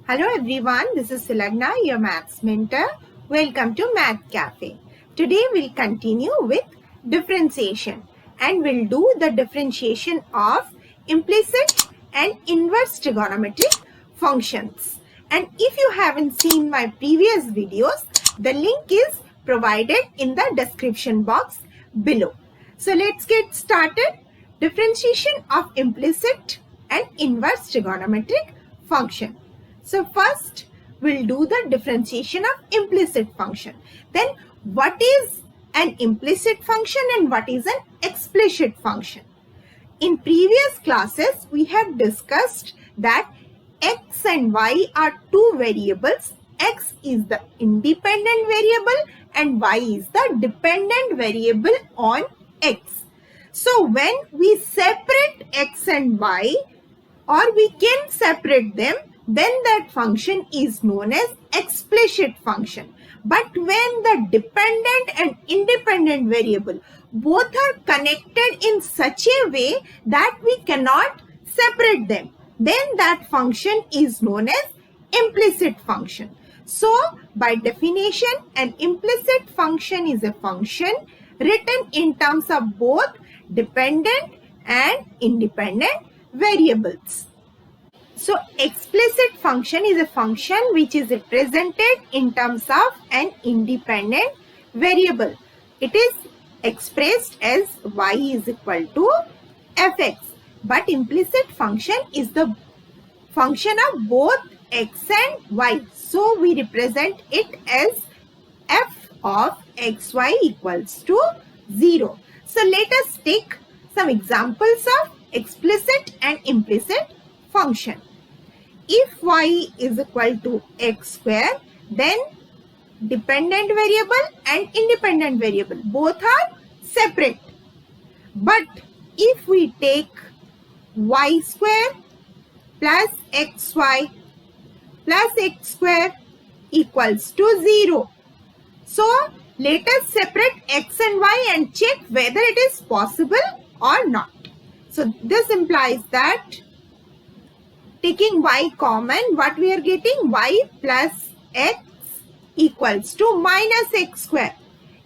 Hello everyone, this is Silagna, your maths mentor. Welcome to Math Cafe. Today we'll continue with differentiation and we'll do the differentiation of implicit and inverse trigonometric functions. And if you haven't seen my previous videos, the link is provided in the description box below. So let's get started. Differentiation of implicit and inverse trigonometric function. So first we'll do the differentiation of implicit function. Then what is an implicit function and what is an explicit function? In previous classes we have discussed that x and y are two variables. X is the independent variable and y is the dependent variable on x. So when we separate x and y, or we can separate them, then that function is known as explicit function. But when the dependent and independent variable both are connected in such a way that we cannot separate them, then that function is known as implicit function. So by definition, an implicit function is a function written in terms of both dependent and independent variables. So explicit function is a function which is represented in terms of an independent variable. It is expressed as y is equal to fx. But implicit function is the function of both x and y. So we represent it as f of xy equals to 0. So let us take some examples of explicit and implicit function. If y is equal to x square, then dependent variable and independent variable both are separate. But if we take y square plus xy plus x square equals to 0. So let us separate x and y and check whether it is possible or not. So this implies that taking y common, what we are getting? Y plus x equals to minus x square.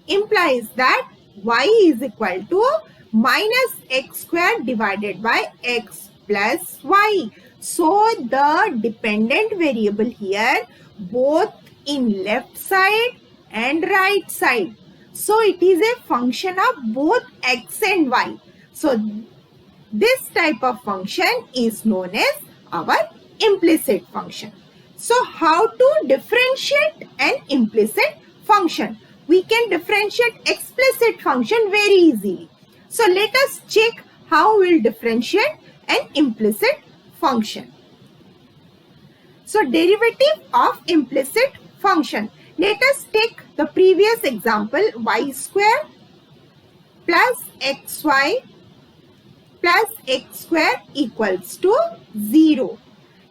Implies that y is equal to minus x square divided by x plus y. So the dependent variable here both in left side and right side. So it is a function of both x and y. So this type of function is known as our implicit function. So how to differentiate an implicit function? We can differentiate explicit function very easily. So let us check how we'll differentiate an implicit function. So derivative of implicit function. Let us take the previous example, y square plus xy plus x square equals to 0.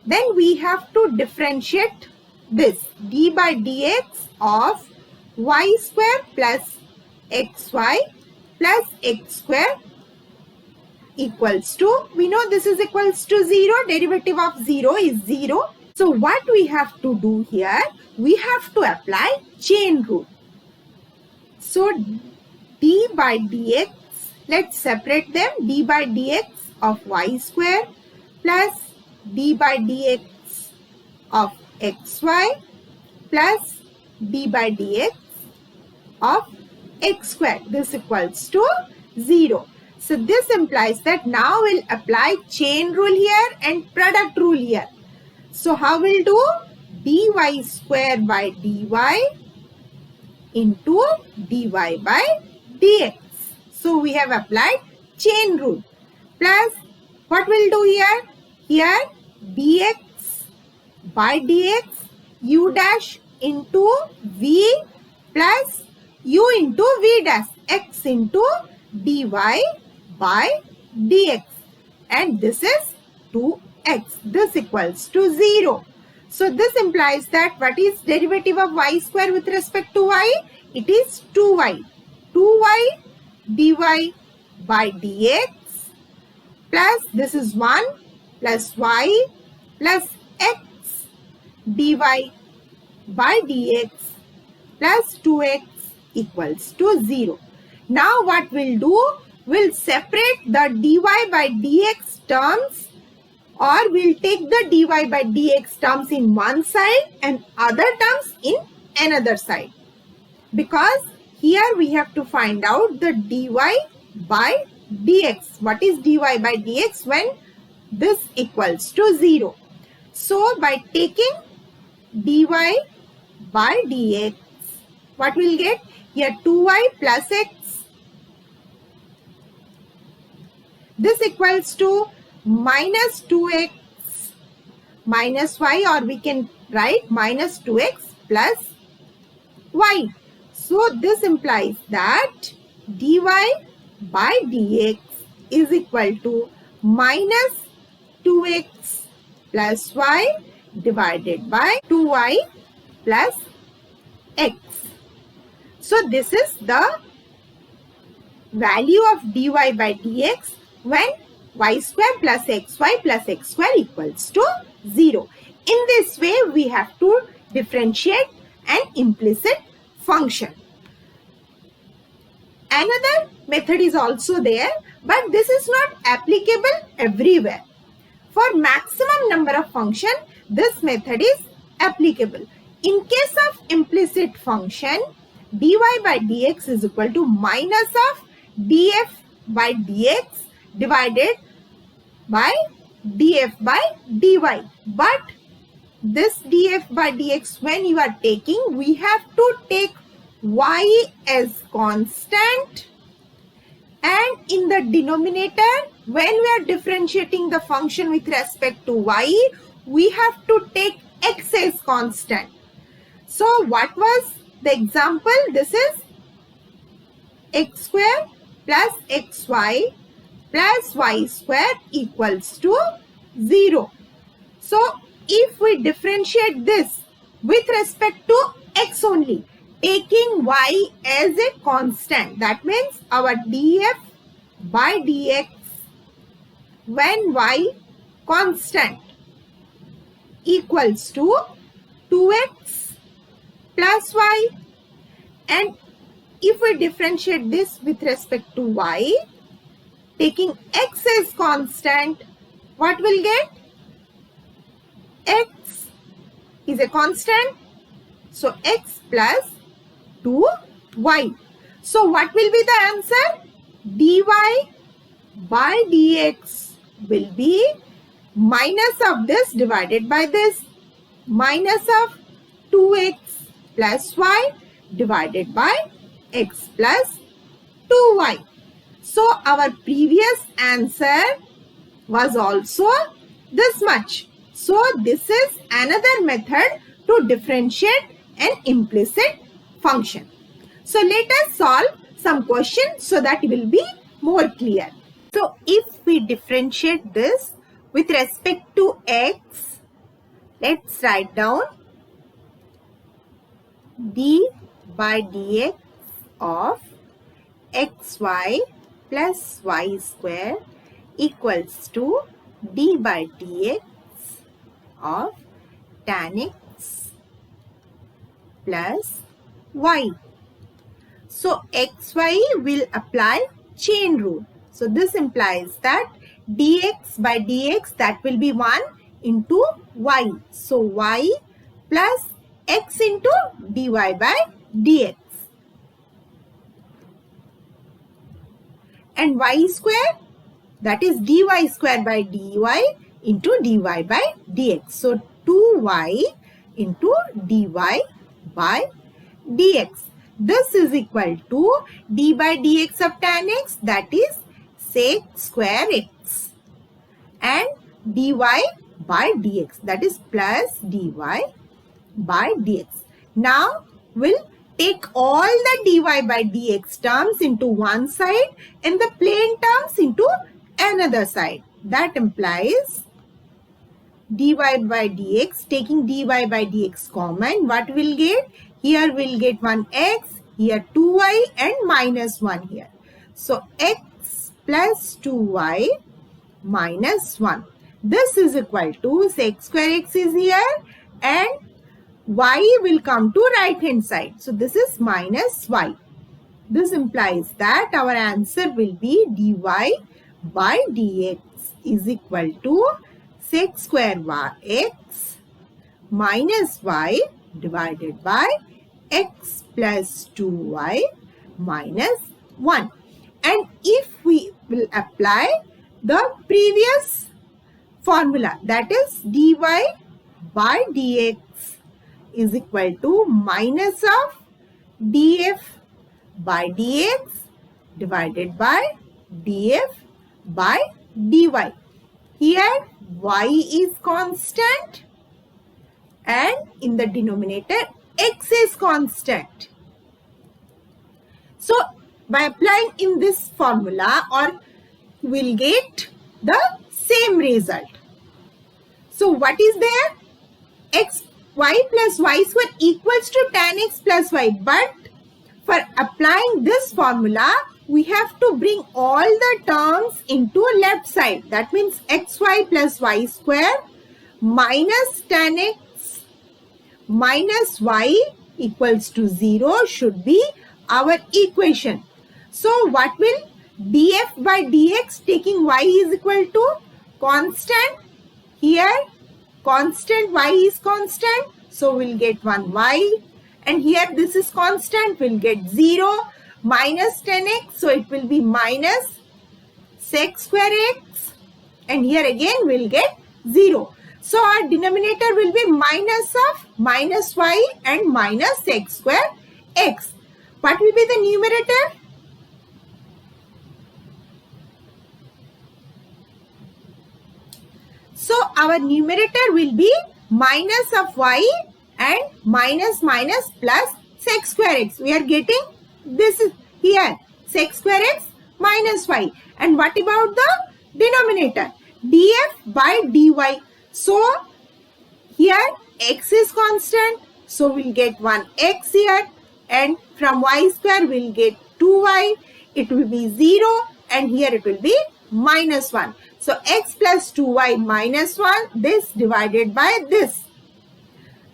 Then we have to differentiate this d by dx of y square plus xy plus x square equals to, we know this is equals to 0, derivative of 0 is 0. So what we have to do here, we have to apply chain rule. So d by dx, let's separate them. D by dx of y square plus d by dx of xy plus d by dx of x square. This equals to 0. So this implies that now we'll apply chain rule here and product rule here. So how we'll do? dy square by dy into dy by dx. So we have applied chain rule plus what we'll do here? Here dx by dx u dash into v plus u into v dash x into dy by dx, and this is 2x. This equals to 0. So this implies that what is derivative of y square with respect to y? It is 2y. 2y dy by dx plus this is 1 plus y plus x dy by dx plus 2x equals to 0. Now what we'll do, we'll separate the dy by dx terms, or we'll take the dy by dx terms in one side and other terms in another side. Because here we have to find out the dy by dx. What is dy by dx when this equals to 0? So by taking dy by dx, what we'll get? Here 2y plus x. This equals to minus 2x minus y, or we can write minus 2x plus y. So this implies that dy by dx is equal to minus 2x plus y divided by 2y plus x. So this is the value of dy by dx when y square plus xy plus x square equals to 0. In this way, we have to differentiate an implicit function. Another method is also there, but this is not applicable everywhere. For maximum number of functions, this method is applicable. In case of implicit function, dy by dx is equal to minus of df by dx divided by df by dy. But this df by dx, when you are taking, we have to take y as constant, and in the denominator, when we are differentiating the function with respect to y, we have to take x as constant. So what was the example? This is x square plus xy plus y square equals to 0. So if we differentiate this with respect to x only, taking y as a constant, that means our df by dx when y constant equals to 2x plus y, and if we differentiate this with respect to y, taking x as constant, what will get? X is a constant, so x plus 2y. So what will be the answer? dy by dx will be minus of this divided by this, minus of 2x plus y divided by x plus 2y. So our previous answer was also this much. So this is another method to differentiate an implicit function. So let us solve some questions so that it will be more clear. So if we differentiate this with respect to x, let's write down d by dx of xy plus y square equals to d by dx of tan x plus y. So xy will apply chain rule. So this implies that dx by dx, that will be 1 into y. So y plus x into dy by dx. And y square, that is dy square by dy into dy by dx. So 2y into dy by dx. This is equal to d by dx of tan x, that is sec square x, and dy by dx, that is plus dy by dx. Now we'll take all the dy by dx terms into one side and the plain terms into another side. That implies dy by dx, taking dy by dx common, what will get? Here we'll get 1x, here 2y and minus 1 here. So x plus 2y minus 1. This is equal to sec square x is here and y will come to right hand side. So this is minus y. This implies that our answer will be dy by dx is equal to sec square x minus y divided by x plus 2y minus 1. And if we will apply the previous formula, that is dy by dx is equal to minus of df by dx divided by df by dy. Here y is constant and in the denominator x is constant. So by applying in this formula, or we'll get the same result. So what is there? Y plus y square equals to tan x plus y. But for applying this formula, we have to bring all the terms into left side. That means xy plus y square minus tan x minus y equals to 0 should be our equation. So what will df by dx, taking y is equal to constant. Here constant, y is constant, so we'll get 1y. And here this is constant, we'll get 0 minus 10x, so it will be minus sec square x. And here again we'll get 0. So our denominator will be minus of minus y and minus sec square x. What will be the numerator? So our numerator will be minus of y and minus plus sec square x. We are getting this is here sec square x minus y. And what about the denominator? df by dy. So here x is constant, so we'll get 1x here, and from y square we'll get 2y. It will be 0 and here it will be minus 1. So x plus 2y minus 1, this divided by this.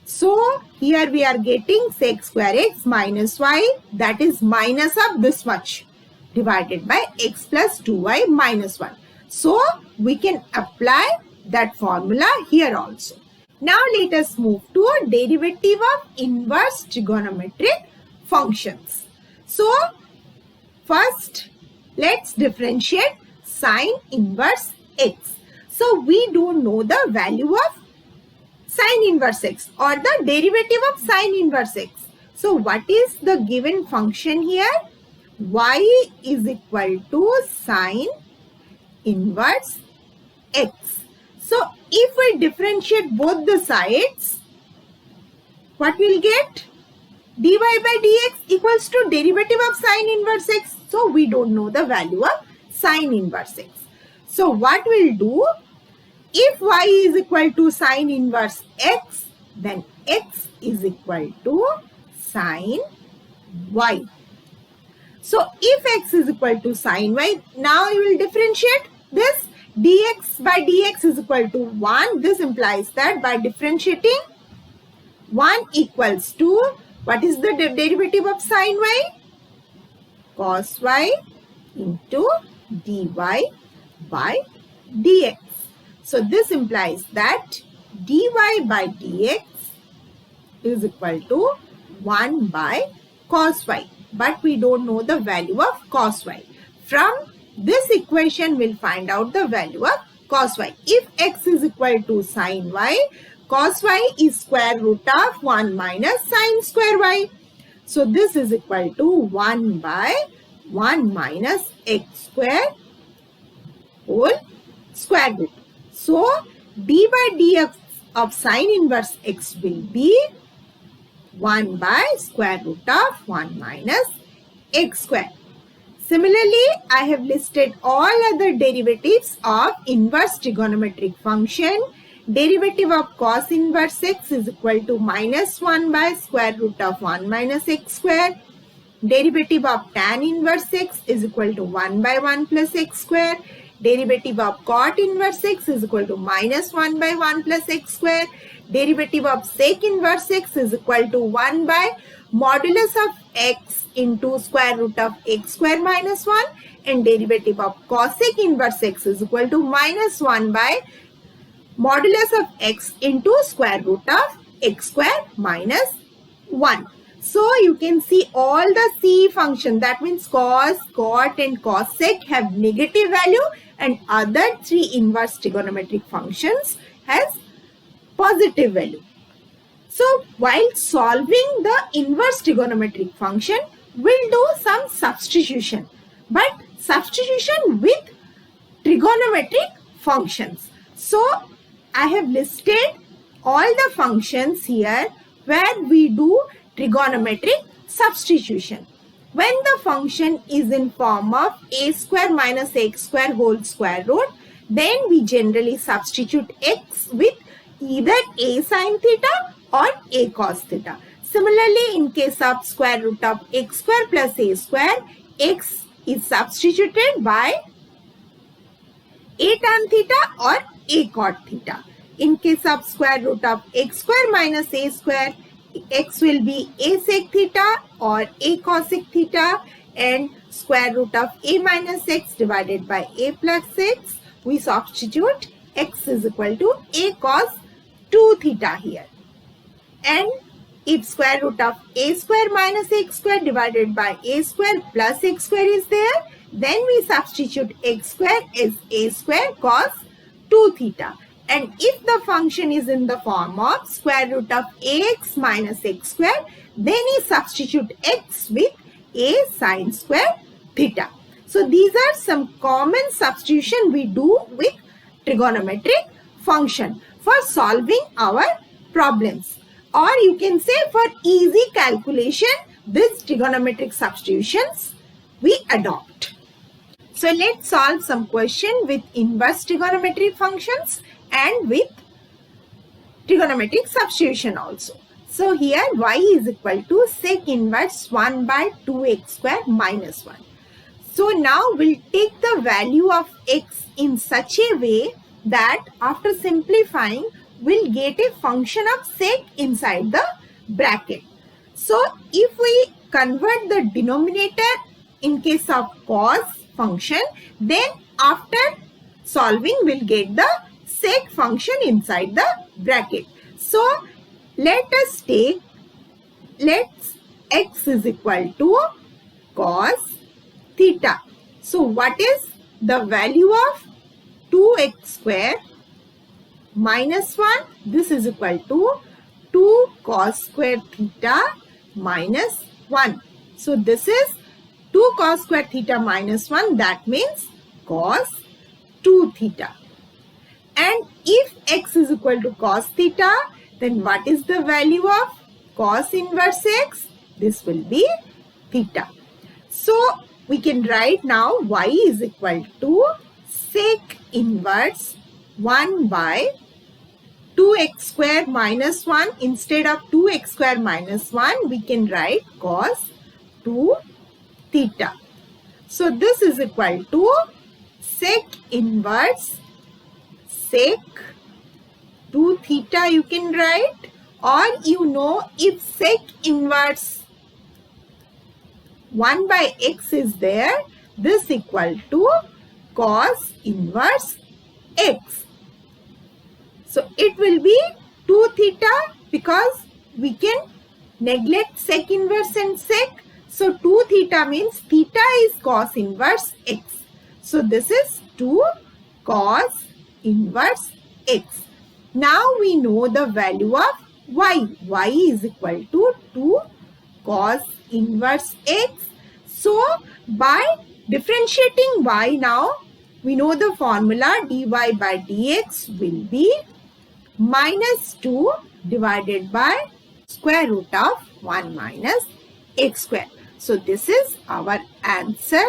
So here we are getting sec square x minus y, that is minus of this much, divided by x plus 2y minus 1. So we can apply that formula here also. Now let us move to a derivative of inverse trigonometric functions. So first let's differentiate sine inverse x. So we don't know the value of sine inverse x or the derivative of sine inverse x. So what is the given function here? Y is equal to sine inverse x. So if we differentiate both the sides, what we'll get? Dy by dx equals to derivative of sine inverse x. So we don't know the value of sine inverse x. So what we'll do? If y is equal to sine inverse x, then x is equal to sine y. So if x is equal to sine y, now you will differentiate this. Dx by dx is equal to 1. This implies that by differentiating 1 equals to, what is the derivative of sine y? Cos y into dy by dx. So this implies that dy by dx is equal to 1 by cos y. But we don't know the value of cos y. From this equation, we'll find out the value of cos y. If x is equal to sine y, cos y is square root of 1 minus sine square y. So this is equal to 1 by 1 minus x square whole square root. So d by dx of sine inverse x will be 1 by square root of 1 minus x square. Similarly, I have listed all other derivatives of inverse trigonometric function. Derivative of cos inverse x is equal to minus 1 by square root of 1 minus x square. Derivative of tan inverse x is equal to 1 by 1 plus x square. Derivative of cot inverse x is equal to minus 1 by 1 plus x square. Derivative of sec inverse x is equal to 1 by modulus of x into square root of x square minus 1. And derivative of cosec inverse x is equal to minus 1 by modulus of x into square root of x square minus 1. So you can see all the C function, that means cos, cot and cosec have negative value, and other three inverse trigonometric functions has positive value. So while solving the inverse trigonometric function, we'll do some substitution, but substitution with trigonometric functions. So I have listed all the functions here where we do trigonometric substitution. When the function is in form of a square minus x square whole square root, then we generally substitute x with either a sin theta or a cos theta. Similarly, in case of square root of x square plus a square, x is substituted by a tan theta or a cot theta. In case of square root of x square minus a square, x will be a sec theta or a cosec theta, and square root of a minus x divided by a plus x, we substitute x is equal to a cos 2 theta here. And if square root of a square minus x square divided by a square plus x square is there, then we substitute x square as a square cos 2 theta. And if the function is in the form of square root of ax minus x square, then we substitute x with a sine square theta. So these are some common substitution we do with trigonometric function for solving our problems. Or you can say for easy calculation, these trigonometric substitutions we adopt. So let's solve some question with inverse trigonometric functions and with trigonometric substitution also. So here y is equal to sec inverse 1 by 2x square minus 1. So now we'll take the value of x in such a way that after simplifying, we'll get a function of sec inside the bracket. So if we convert the denominator in case of cos function, then after solving, we'll get the sec function inside the bracket. So let us take, x is equal to cos theta. So what is the value of 2x square minus 1? This is equal to 2 cos square theta minus 1. So this is 2 cos square theta minus 1, that means cos 2 theta. And if x is equal to cos theta, then what is the value of cos inverse x? This will be theta. So we can write now y is equal to sec inverse 1 by 2x square minus 1. Instead of 2x square minus 1, we can write cos 2 theta. So this is equal to sec inverse sec 2 theta you can write, or you know, if sec inverse 1 by x is there, this equal to cos inverse x. So it will be 2 theta because we can neglect sec inverse and sec. So 2 theta means theta is cos inverse x. So this is 2 cos inverse x. Now we know the value of y. Y is equal to 2 cos inverse x. So by differentiating y now, we know the formula dy by dx will be minus 2 divided by square root of 1 minus x square. So this is our answer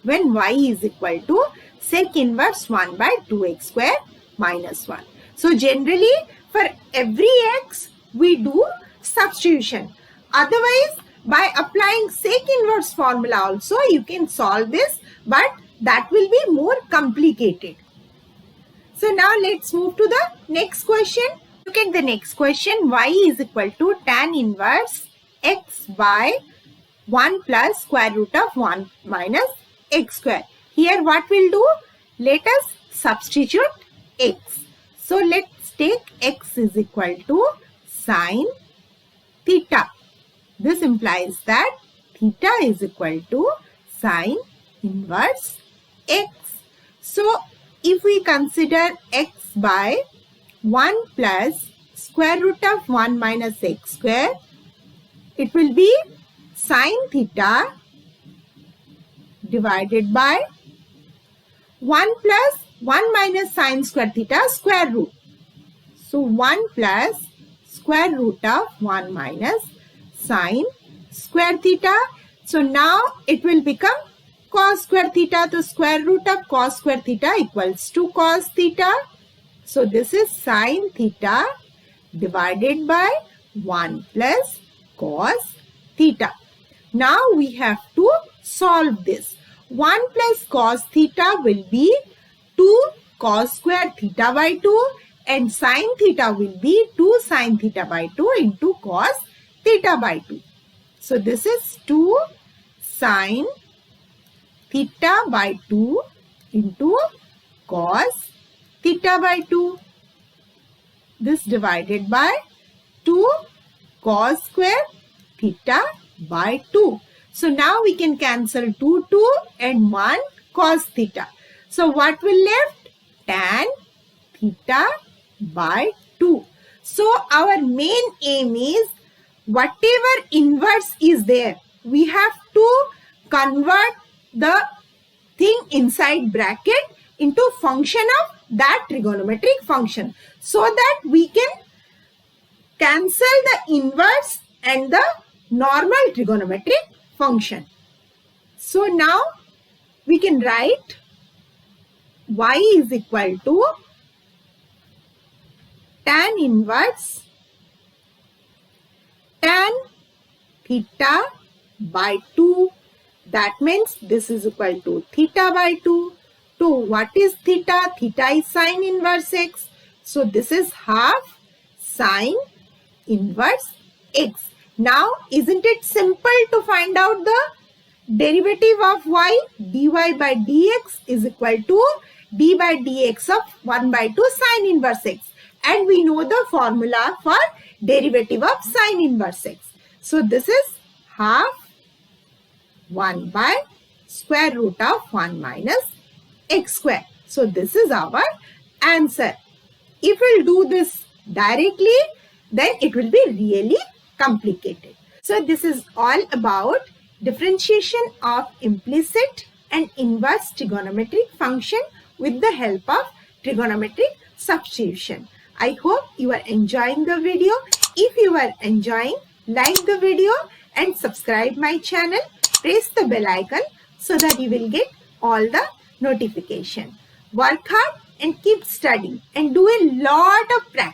when y is equal to sec inverse 1 by 2x square minus 1. So generally for every x we do substitution. Otherwise by applying sec inverse formula also you can solve this, but that will be more complicated. So now let's move to the next question. Look at the next question. Y is equal to tan inverse x by 1 plus square root of 1 minus x square. Here what we'll do? Let us substitute x. So let's take x is equal to sine theta. This implies that theta is equal to sine inverse x. So if we consider x by 1 plus square root of 1 minus x square, it will be sine theta divided by 1 plus 1 minus sine square theta square root. So 1 plus square root of 1 minus sine square theta. So now it will become cos square theta. The square root of cos square theta equals to cos theta. So this is sine theta divided by 1 plus cos theta. Now we have to solve this. 1 plus cos theta will be 2 cos square theta by 2 and sine theta will be 2 sine theta by 2 into cos theta by 2. So this is 2 sine theta by 2 into cos theta by 2. This divided by 2 cos square theta by 2. So now we can cancel 2 and 1 cos theta. So what will left? Tan theta by 2. So our main aim is whatever inverse is there, we have to convert the thing inside bracket into function of that trigonometric function so that we can cancel the inverse and the normal trigonometric function. So now we can write y is equal to tan inverse tan theta by 2. That means this is equal to theta by 2. So what is theta? Theta is sine inverse x. So this is half sine inverse x. Now isn't it simple to find out the derivative of y? dy by dx is equal to d by dx of 1 by 2 sine inverse x. And we know the formula for derivative of sine inverse x. So this is half 1 by square root of 1 minus x square. So this is our answer. If we'll do this directly, then it will be really complicated. So this is all about differentiation of implicit and inverse trigonometric function with the help of trigonometric substitution. I hope you are enjoying the video. If you are enjoying, like the video and subscribe my channel. Press the bell icon so that you will get all the notification. Work hard and keep studying and do a lot of practice.